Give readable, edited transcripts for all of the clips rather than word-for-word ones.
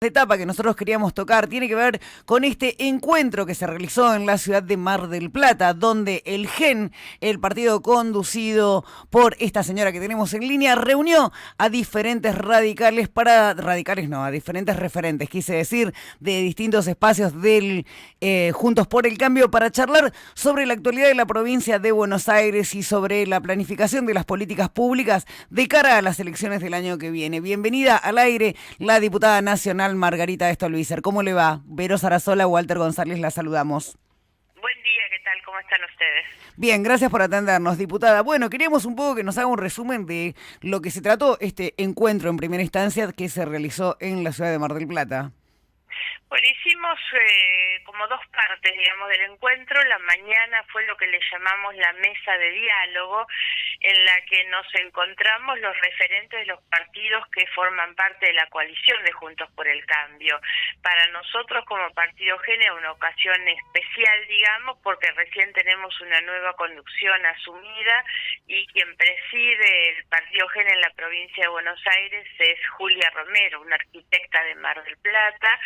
Etapa que nosotros queríamos tocar tiene que ver con este encuentro que se realizó en la ciudad de Mar del Plata, donde el GEN, el partido conducido por esta señora que tenemos en línea, reunió a diferentes a diferentes referentes, quise decir, de distintos espacios del Juntos por el Cambio para charlar sobre la actualidad de la provincia de Buenos Aires y sobre la planificación de las políticas públicas de cara a las elecciones del año que viene. Bienvenida al aire la diputada nacional Margarita Stolbizer. ¿Cómo le va? Vero Sarasola, Walter González, la saludamos. Buen día, ¿qué tal? ¿Cómo están ustedes? Bien, gracias por atendernos, diputada. Bueno, queríamos un poco que nos haga un resumen de lo que se trató este encuentro en primera instancia que se realizó en la ciudad de Mar del Plata. Bueno, hicimos como dos partes, digamos, del encuentro. La mañana fue lo que le llamamos la mesa de diálogo, en la que nos encontramos los referentes de los partidos que forman parte de la coalición de Juntos por el Cambio. Para nosotros como Partido GEN es una ocasión especial, digamos, porque recién tenemos una nueva conducción asumida y quien preside el Partido GEN en la provincia de Buenos Aires es Julia Romero, una arquitecta de Mar del Plata,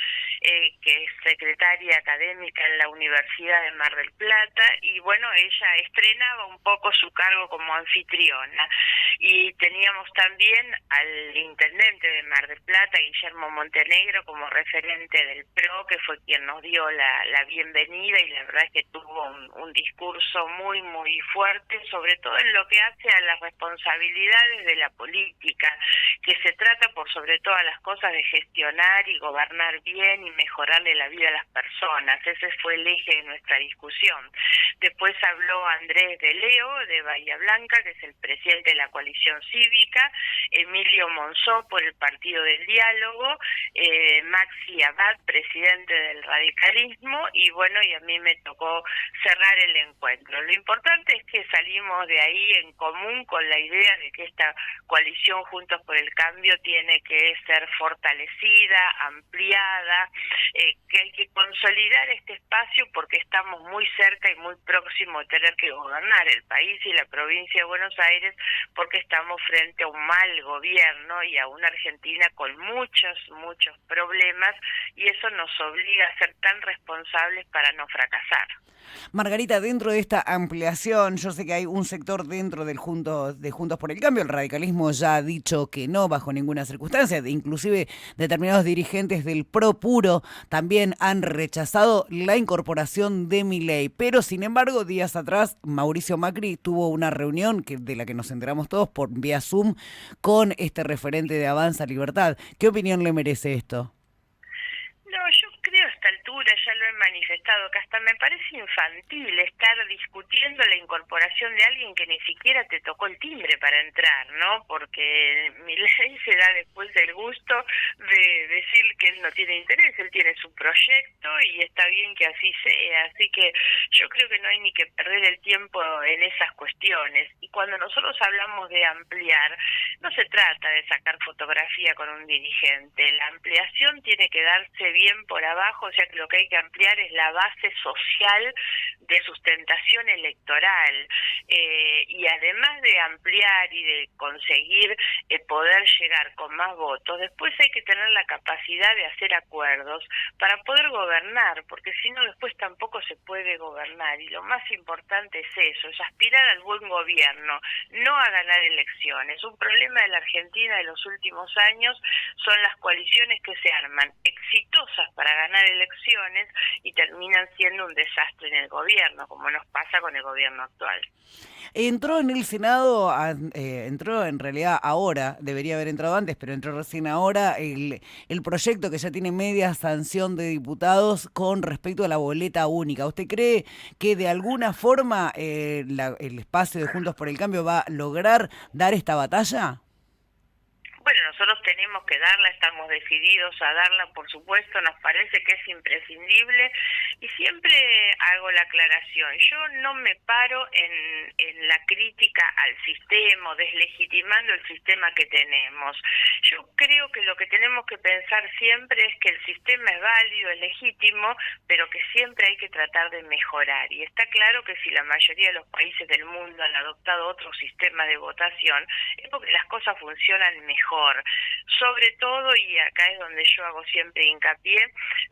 que es secretaria académica en la Universidad de Mar del Plata, y bueno, ella estrenaba un poco su cargo como anfitriona. Y teníamos también al intendente de Mar del Plata, Guillermo Montenegro, como referente del PRO, que fue quien nos dio la bienvenida, y la verdad es que tuvo un discurso muy fuerte, sobre todo en lo que hace a las responsabilidades de la política, que se trata por sobre todas las cosas de gestionar y gobernar bien y mejorarle la vida a las personas. Ese fue el eje de nuestra discusión. Después habló Andrés de Leo, de Bahía Blanca, que es el presidente de la coalición cívica, Emilio Monzó por el Partido del Diálogo, Maxi Abad, presidente del radicalismo, y bueno, y a mí me tocó cerrar el encuentro. Lo importante es que salimos de ahí en común con la idea de que esta coalición Juntos por el Cambio tiene que ser fortalecida, ampliada, que hay que consolidar este espacio porque estamos muy cerca y muy próximos de tener que gobernar el país y la provincia de Buenos Aires, porque estamos frente a un mal gobierno y a una Argentina con muchos problemas, y eso nos obliga a ser tan responsables para no fracasar. Margarita, dentro de esta ampliación, yo sé que hay un sector dentro de Juntos por el Cambio, el radicalismo ya ha dicho que no bajo ninguna circunstancia, inclusive determinados dirigentes del PRO puro también han rechazado la incorporación de Milei, pero sin embargo, días atrás, Mauricio Macri tuvo una reunión de la que nos enteramos todos por vía Zoom con este referente de Avanza Libertad. ¿Qué opinión le merece esto? No, yo creo a esta altura, ya lo he manifestado, que hasta me parece infantil estar discutiendo la incorporación de alguien que ni siquiera te tocó el timbre para entrar, ¿no? Porque mi ley se da después del gusto de decir que él no tiene interés, él tiene su proyecto y está bien que así sea. Así que yo creo que no hay ni que perder el tiempo en esas cuestiones. Y cuando nosotros hablamos de ampliar, no se trata de sacar fotografía con un dirigente. La ampliación tiene que darse bien por abajo, o sea que lo que hay que ampliar es la base social de sustentación electoral. Y además de ampliar y de conseguir poder llegar con más votos, después hay que tener la capacidad de hacer acuerdos para poder gobernar, porque si no después tampoco se puede gobernar. Y lo más importante es eso, es aspirar al buen gobierno, no a ganar elecciones. Un problema de la Argentina de los últimos años son las coaliciones que se arman exitosas para ganar elecciones y terminan siendo un desastre en el gobierno, como nos pasa con el gobierno actual. Entró en el Senado, entró en realidad ahora, debería haber entrado antes, pero entró recién ahora, el proyecto que ya tiene media sanción de diputados con respecto a la boleta única. ¿Usted cree que de alguna forma el espacio de Juntos por el Cambio va a lograr dar esta batalla? Bueno, nosotros tenemos que darla, estamos decididos a darla, por supuesto, nos parece que es imprescindible, y siempre hago la aclaración. Yo no me paro en la crítica al sistema o deslegitimando el sistema que tenemos. Yo creo que lo que tenemos que pensar siempre es que el sistema es válido, es legítimo, pero que siempre hay que tratar de mejorar. Y está claro que si la mayoría de los países del mundo han adoptado otro sistema de votación, es porque las cosas funcionan mejor. Sobre todo, y acá es donde yo hago siempre hincapié,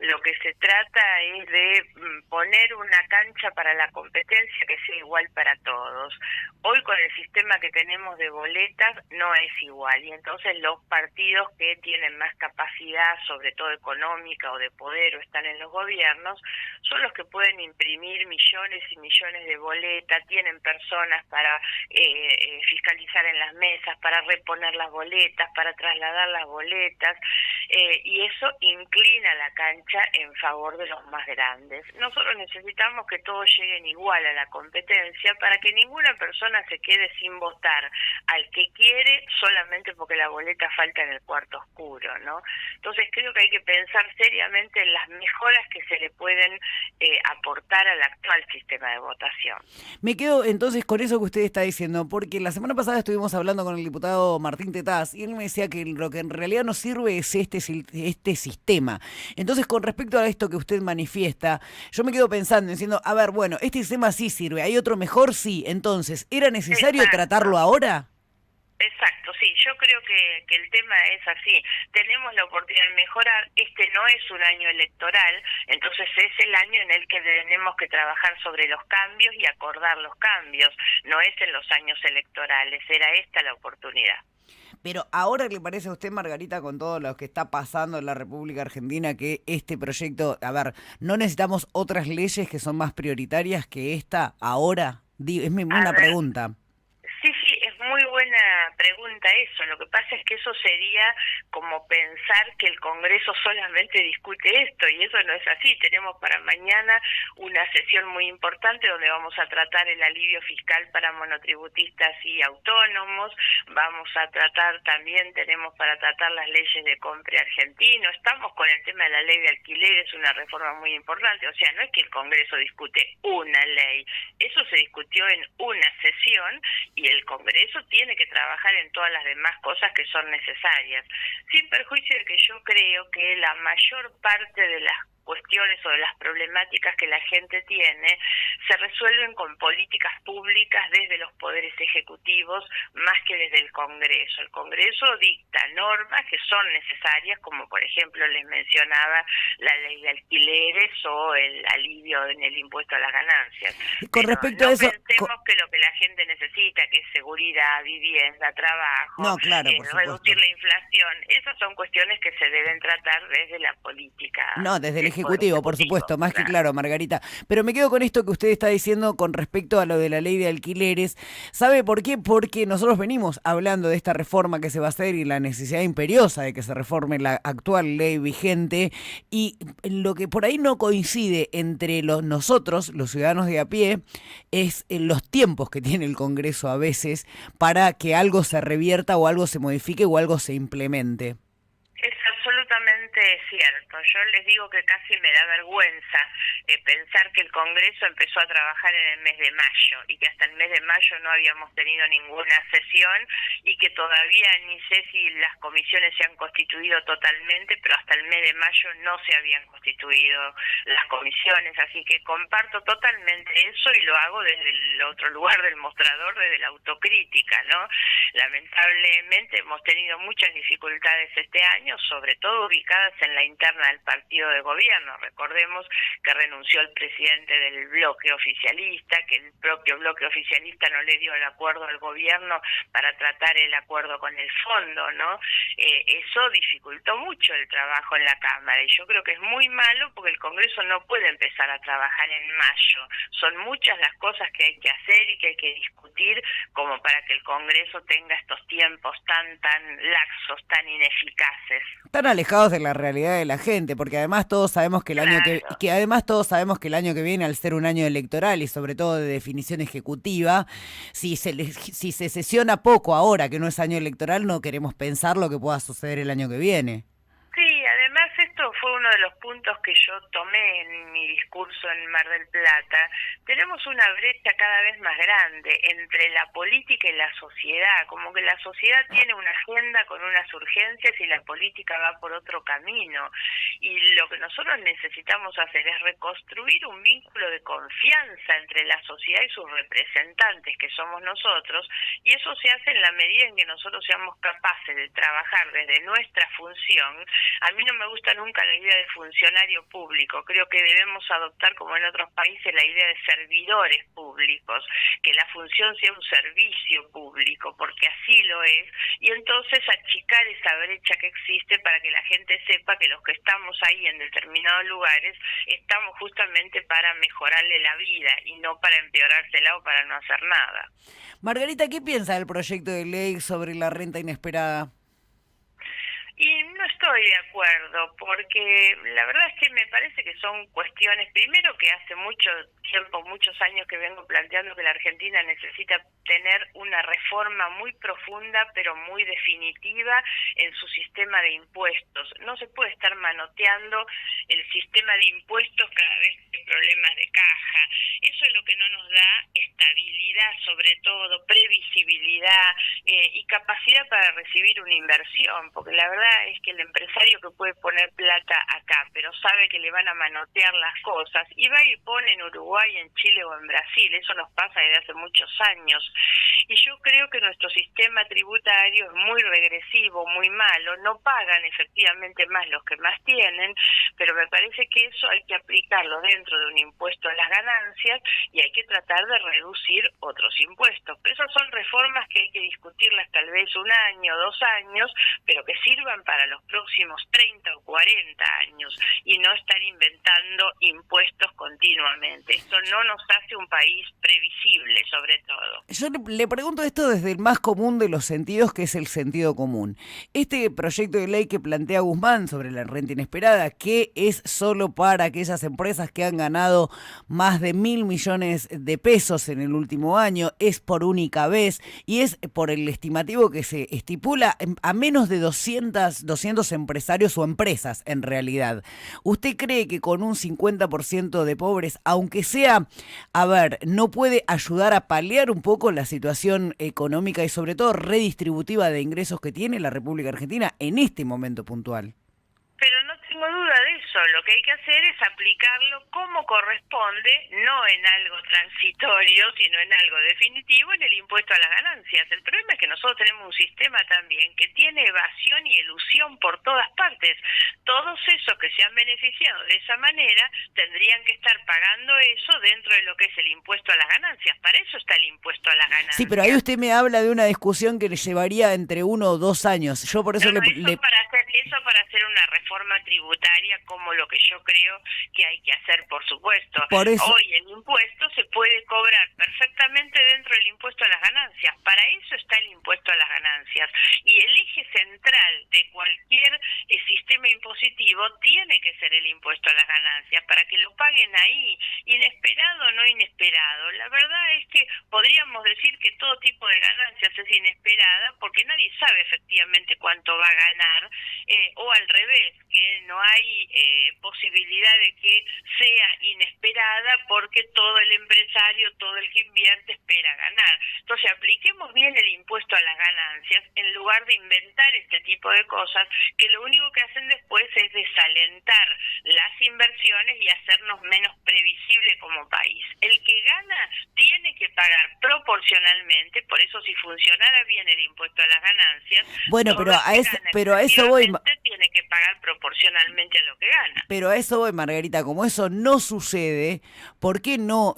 lo que se trata es de poner una cancha para la competencia que sea igual para todos. Hoy con el sistema que tenemos de boletas no es igual, y entonces los partidos que tienen más capacidad, sobre todo económica o de poder, o están en los gobiernos, son los que pueden imprimir millones y millones de boletas, tienen personas para fiscalizar en las mesas, para reponer las boletas, para trasladar las boletas, y eso inclina la cancha en favor de los más grandes. Nosotros necesitamos que todos lleguen igual a la competencia para que ninguna persona se quede sin votar al que quiere solamente porque la boleta falta en el cuarto oscuro, ¿no? Entonces creo que hay que pensar seriamente en las mejoras que se le pueden aportar al actual sistema de votación. Me quedo entonces con eso que usted está diciendo, porque la semana pasada estuvimos hablando con el diputado Martín Tetaz y él me decía que lo que en realidad nos sirve es este sistema. Entonces, con respecto a esto que usted manifiesta, yo me quedo pensando, diciendo, a ver, bueno, este sistema sí sirve, ¿hay otro mejor? Sí. Entonces, ¿era necesario tratarlo ahora? Exacto, sí, yo creo que el tema es así. Tenemos la oportunidad de mejorar. Este no es un año electoral, entonces es el año en el que tenemos que trabajar sobre los cambios y acordar los cambios. No es en los años electorales, era esta la oportunidad. Pero ahora le parece a usted, Margarita, con todo lo que está pasando en la República Argentina, que este proyecto, a ver, ¿no necesitamos otras leyes que son más prioritarias que esta ahora? Es una pregunta. Sí, sí, es muy buena pregunta eso. Lo que pasa es que eso sería como pensar que el Congreso solamente discute esto, y eso no es así. Tenemos para mañana una sesión muy importante donde vamos a tratar el alivio fiscal para monotributistas y autónomos, vamos a tratar también, tenemos para tratar las leyes de compra argentino, estamos con el tema de la ley de alquileres, una reforma muy importante. O sea, no es que el Congreso discute una ley, eso se discutió en una sesión, y el Congreso tiene que trabajar en todas las demás cosas que son necesarias, sin perjuicio de que yo creo que la mayor parte de las cuestiones o de las problemáticas que la gente tiene se resuelven con políticas públicas desde los poderes ejecutivos más que desde el Congreso. El Congreso dicta normas que son necesarias, como por ejemplo les mencionaba la ley de alquileres o el alivio en el impuesto a las ganancias. Con respecto a eso, pensemos que lo que la gente necesita, que es seguridad, vivienda, trabajo, no, claro, reducir la inflación, esas son cuestiones que se deben tratar desde la política. No, desde el Ejecutivo, por supuesto, más que claro, Margarita. Pero me quedo con esto que usted está diciendo con respecto a lo de la ley de alquileres. ¿Sabe por qué? Porque nosotros venimos hablando de esta reforma que se va a hacer y la necesidad imperiosa de que se reforme la actual ley vigente, y lo que por ahí no coincide entre nosotros, los ciudadanos de a pie, es los tiempos que tiene el Congreso a veces para que algo se revierta o algo se modifique o algo se implemente. Es absolutamente cierto. Yo les digo que casi me da vergüenza pensar que el Congreso empezó a trabajar en el mes de mayo y que hasta el mes de mayo no habíamos tenido ninguna sesión, y que todavía ni sé si las comisiones se han constituido totalmente, pero hasta el mes de mayo no se habían constituido las comisiones. Así que comparto totalmente eso, y lo hago desde el otro lugar del mostrador, desde la autocrítica, ¿no? Lamentablemente hemos tenido muchas dificultades este año, sobre todo ubicadas en la interna del partido de gobierno. Recordemos que renunció el presidente del bloque oficialista, que el propio bloque oficialista no le dio el acuerdo al gobierno para tratar el acuerdo con el fondo, ¿no? Eso dificultó mucho el trabajo en la Cámara, y yo creo que es muy malo porque el Congreso no puede empezar a trabajar en mayo. Son muchas las cosas que hay que hacer y que hay que discutir como para que el Congreso tenga estos tiempos tan laxos, tan ineficaces. Tan alejados de la realidad de la gente, porque además todos sabemos que el año además todos sabemos que el año que viene, al ser un año electoral y sobre todo de definición ejecutiva, si se sesiona poco ahora que no es año electoral, no queremos pensar lo que pueda suceder el año que viene. Sí, además esto fue uno de los puntos que yo tomé en mi discurso en Mar del Plata. Tenemos una brecha cada vez más grande entre la política y la sociedad, como que la sociedad tiene una agenda con unas urgencias y la política va por otro camino. Y lo que nosotros necesitamos hacer es reconstruir un vínculo de confianza entre la sociedad y sus representantes, que somos nosotros, y eso se hace en la medida en que nosotros seamos capaces de trabajar desde nuestra función. A mí no me gusta nunca la idea de funcionario público, creo que debemos adoptar, como en otros países, la idea de servidores públicos, que la función sea un servicio público, porque así lo es, y entonces achicar esa brecha que existe para que la gente sepa que los que estamos ahí en determinados lugares estamos justamente para mejorarle la vida y no para empeorársela o para no hacer nada. Margarita, ¿qué piensa del proyecto de ley sobre la renta inesperada? Y no estoy de acuerdo, porque la verdad es que me parece que son cuestiones, primero que hace mucho tiempo, muchos años que vengo planteando que la Argentina necesita tener una reforma muy profunda, pero muy definitiva en su sistema de impuestos. No se puede estar manoteando el sistema de impuestos cada vez que hay problemas de caja. Eso es lo que no nos da estabilidad, sobre todo, previsibilidad y capacidad para recibir una inversión, porque la verdad es que el empresario que puede poner plata acá, pero sabe que le van a manotear las cosas, y va y pone en Uruguay, en Chile o en Brasil. Eso nos pasa desde hace muchos años. Y yo creo que nuestro sistema tributario es muy regresivo, muy malo. No pagan efectivamente más los que más tienen, pero me parece que eso hay que aplicarlo dentro de un impuesto a las ganancias y hay que tratar de reducir otros impuestos. Pero esas son reformas que hay que discutirlas tal vez 1 año, 2 años, pero que sirvan para los próximos 30 o 40 años y no estar inventando impuestos continuamente. Esto no nos hace un país previsible, sobre todo. Yo le pregunto esto desde el más común de los sentidos, que es el sentido común. Este proyecto de ley que plantea Guzmán sobre la renta inesperada, que es solo para aquellas empresas que han ganado más de 1.000 millones de pesos en el último año, es por única vez y es por el estimativo que se estipula a menos de 200 empresarios o empresas en realidad. ¿Usted cree que con un 50% de pobres, aunque sea, no puede ayudar a paliar un poco la situación económica y sobre todo redistributiva de ingresos que tiene la República Argentina en este momento puntual? Pero no tengo duda de eso. Lo que hay que hacer es aplicarlo como corresponde, no en algo transitorio, sino en algo definitivo, en el impuesto a las ganancias. El problema es que nosotros tenemos un sistema también que tiene evasión y elusión por todas partes. Todos esos que se han beneficiado de esa manera tendrían que estar pagando eso dentro de lo que es el impuesto a las ganancias. Para eso está el impuesto a las ganancias. Sí, pero ahí usted me habla de una discusión que le llevaría entre 1 o 2 años. Yo por eso para hacer una reforma tributaria, como lo que yo creo que hay que hacer, por supuesto. Por eso... Hoy el impuesto se puede cobrar perfectamente dentro del impuesto a las ganancias. Para eso está el impuesto a las ganancias. Y el eje central de cualquier sistema impositivo tiene que ser el impuesto a las ganancias, para que lo paguen ahí, inesperado o no inesperado. La verdad es que podríamos decir que todo tipo de ganancias es inesperada, porque nadie sabe efectivamente cuánto va a ganar, o al revés, que no hay posibilidad de que sea inesperada, porque todo el empresario, todo el que invierte espera ganar. Entonces apliquemos bien el impuesto a las ganancias en lugar de inventar este tipo de cosas que lo único que hacen después es desalentar las inversiones y hacernos menos previsible como país. El que gana tiene que pagar proporcionalmente, por eso si funcionara bien el impuesto a las ganancias, bueno, pero a eso voy, tiene que pagar proporcionalmente a lo que gana. Pero a eso voy, Margarita, como eso no sucede, ¿por qué no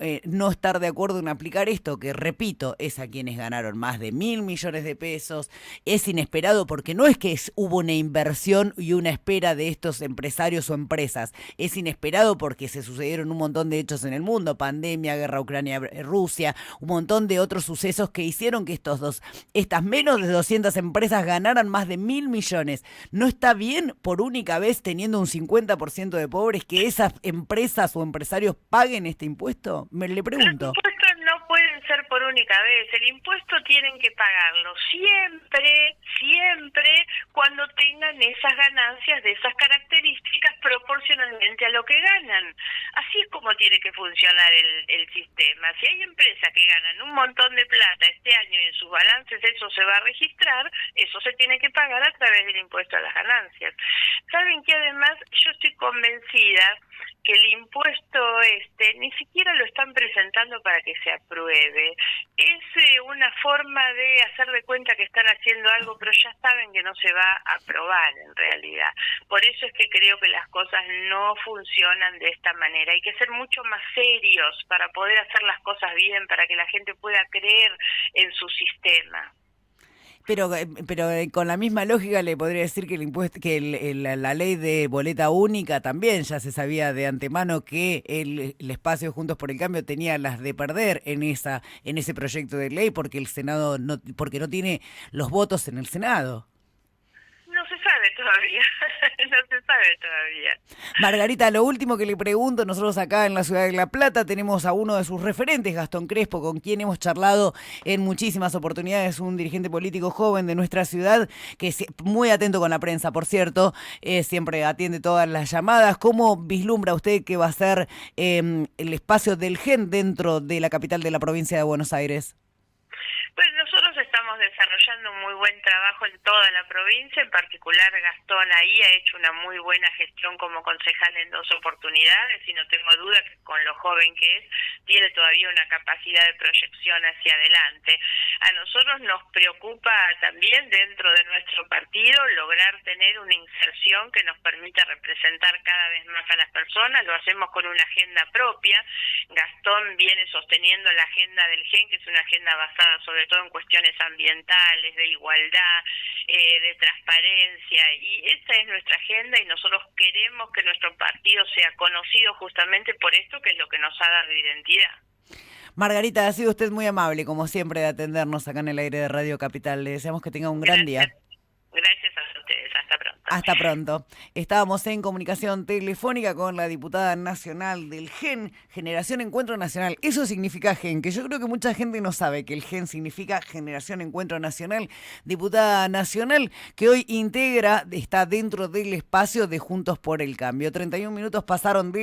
estar de acuerdo en aplicar esto? Que repito, es a quienes ganaron más de 1.000 millones de pesos, es inesperado porque no es que hubo una inversión y una espera de estos empresarios o empresas, es inesperado porque se sucedieron un montón de hechos en el mundo, pandemia, guerra Ucrania-Rusia, un montón de otros sucesos que hicieron que estas menos de 200 empresas ganaran más de 1.000 millones. ¿No está bien por única vez, teniendo un 50% de pobres, que esas empresas o empresarios paguen este impuesto? Le pregunto. Los impuestos no pueden ser por única vez. El impuesto tienen que pagarlo siempre cuando tengan esas ganancias de esas características proporcionalmente frente a lo que ganan. Así es como tiene que funcionar el sistema. Si hay empresas que ganan un montón de plata este año y en sus balances eso se va a registrar, eso se tiene que pagar a través del impuesto a las ganancias. Saben que además yo estoy convencida que el impuesto ni siquiera lo están presentando para que se apruebe. Es una forma de hacer de cuenta que están haciendo algo, pero ya saben que no se va a aprobar en realidad. Por eso es que creo que las cosas no funcionan de esta manera. Hay que ser mucho más serios para poder hacer las cosas bien, para que la gente pueda creer en su sistema. Pero con la misma lógica le podría decir que el impuesto, que la ley de boleta única también ya se sabía de antemano que el espacio Juntos por el Cambio tenía las de perder en ese proyecto de ley porque el Senado porque no tiene los votos en el Senado. No se sabe todavía, no se sabe todavía. Margarita, lo último que le pregunto, nosotros acá en la ciudad de La Plata tenemos a uno de sus referentes, Gastón Crespo, con quien hemos charlado en muchísimas oportunidades, un dirigente político joven de nuestra ciudad, que es muy atento con la prensa, por cierto, siempre atiende todas las llamadas. ¿Cómo vislumbra usted que va a ser el espacio del GEN dentro de la capital de la provincia de Buenos Aires? Pues nosotros estamos desarrollando un muy buen trabajo en toda la provincia, en particular Gastón ahí ha hecho una muy buena gestión como concejal en 2 oportunidades y no tengo duda que con lo joven que es, tiene todavía una capacidad de proyección hacia adelante. A nosotros nos preocupa también dentro de nuestro partido lograr tener una inserción que nos permita representar cada vez más a las personas, lo hacemos con una agenda propia. Gastón viene sosteniendo la agenda del GEN, que es una agenda basada sobre todo en cuestiones ambientales, de igualdad, de transparencia, y esa es nuestra agenda y nosotros queremos que nuestro partido sea conocido justamente por esto, que es lo que nos ha dado identidad. Margarita, ha sido usted muy amable, como siempre, de atendernos acá en el aire de Radio Capital. Le deseamos que tenga un gran día. Gracias a ustedes, hasta pronto. Hasta pronto. Estábamos en comunicación telefónica con la diputada nacional del GEN, Generación Encuentro Nacional. Eso significa GEN, que yo creo que mucha gente no sabe que el GEN significa Generación Encuentro Nacional. Diputada nacional que hoy está dentro del espacio de Juntos por el Cambio. 31 minutos pasaron de